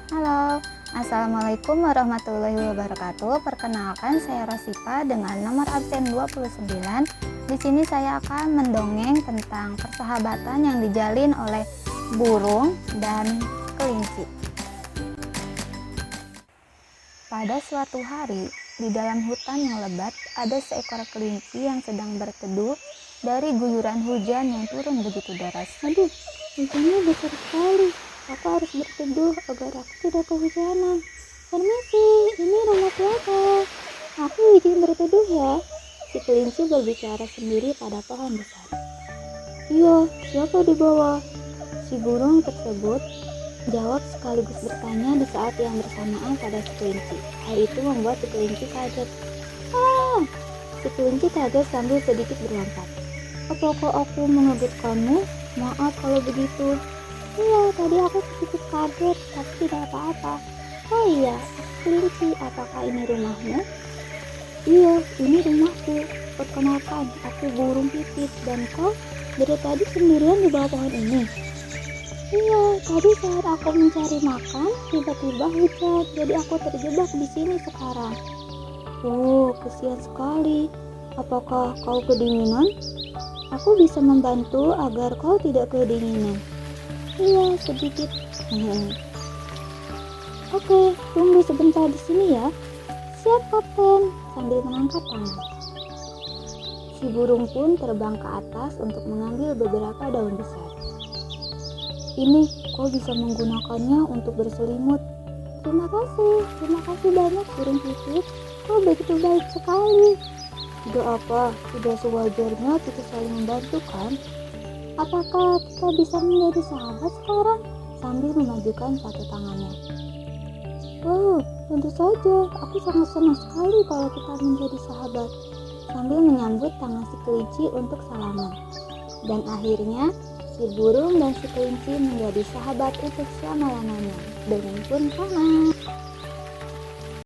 Halo, Assalamualaikum warahmatullahi wabarakatuh. Perkenalkan, saya Rosipa dengan nomor absen 29. Di sini saya akan mendongeng tentang persahabatan yang dijalin oleh burung dan kelinci. Pada suatu hari, di dalam hutan yang lebat, ada seekor kelinci yang sedang berteduh dari guyuran hujan yang turun begitu deras. Aduh, hujannya besar sekali. Aku harus berteduh agar aku tidak kehujanan. Permisi, ini rumah siapa? Aku izin berteduh ya. Si kelinci berbicara sendiri pada pohon besar. Iya, siapa di bawah? Si burung tersebut jawab sekaligus bertanya di saat yang bersamaan pada si kelinci. Hal itu membuat si kelinci kaget. Ah! Si kelinci kaget sambil sedikit berlompat. Apakah aku mengejutkanmu? Maaf kalau begitu. Iya, tadi aku sedikit kaget, tapi tidak apa-apa. Oh iya, kelinci, apakah ini rumahmu? Iya, ini rumahku. Perkenalkan, aku burung pipit dan kau dari tadi sendirian di bawah pohon ini. Iya, tadi saat aku mencari makan, tiba-tiba hujan, jadi aku terjebak di sini sekarang. Oh, kasihan sekali. Apakah kau kedinginan? Aku bisa membantu agar kau tidak kedinginan. Iya, sedikit. Oke, tunggu sebentar di sini ya. Siap, Kapten, sambil mengangkat tangan. Si burung pun terbang ke atas untuk mengambil beberapa daun besar. Ini, kau bisa menggunakannya untuk berselimut. Terima kasih banyak burung pipit. Kau begitu baik sekali. Tidak apa, sudah sewajarnya kita saling membantu kan? Apakah kita bisa menjadi sahabat sekarang? Sambil memajukan satu tangannya. Wow, tentu saja. Aku sangat senang sekali kalau kita menjadi sahabat. Sambil menyambut tangan si kelinci untuk salaman. Dan akhirnya, si burung dan si kelinci menjadi sahabat untuk selama-lamanya. Dongeng pun tamat.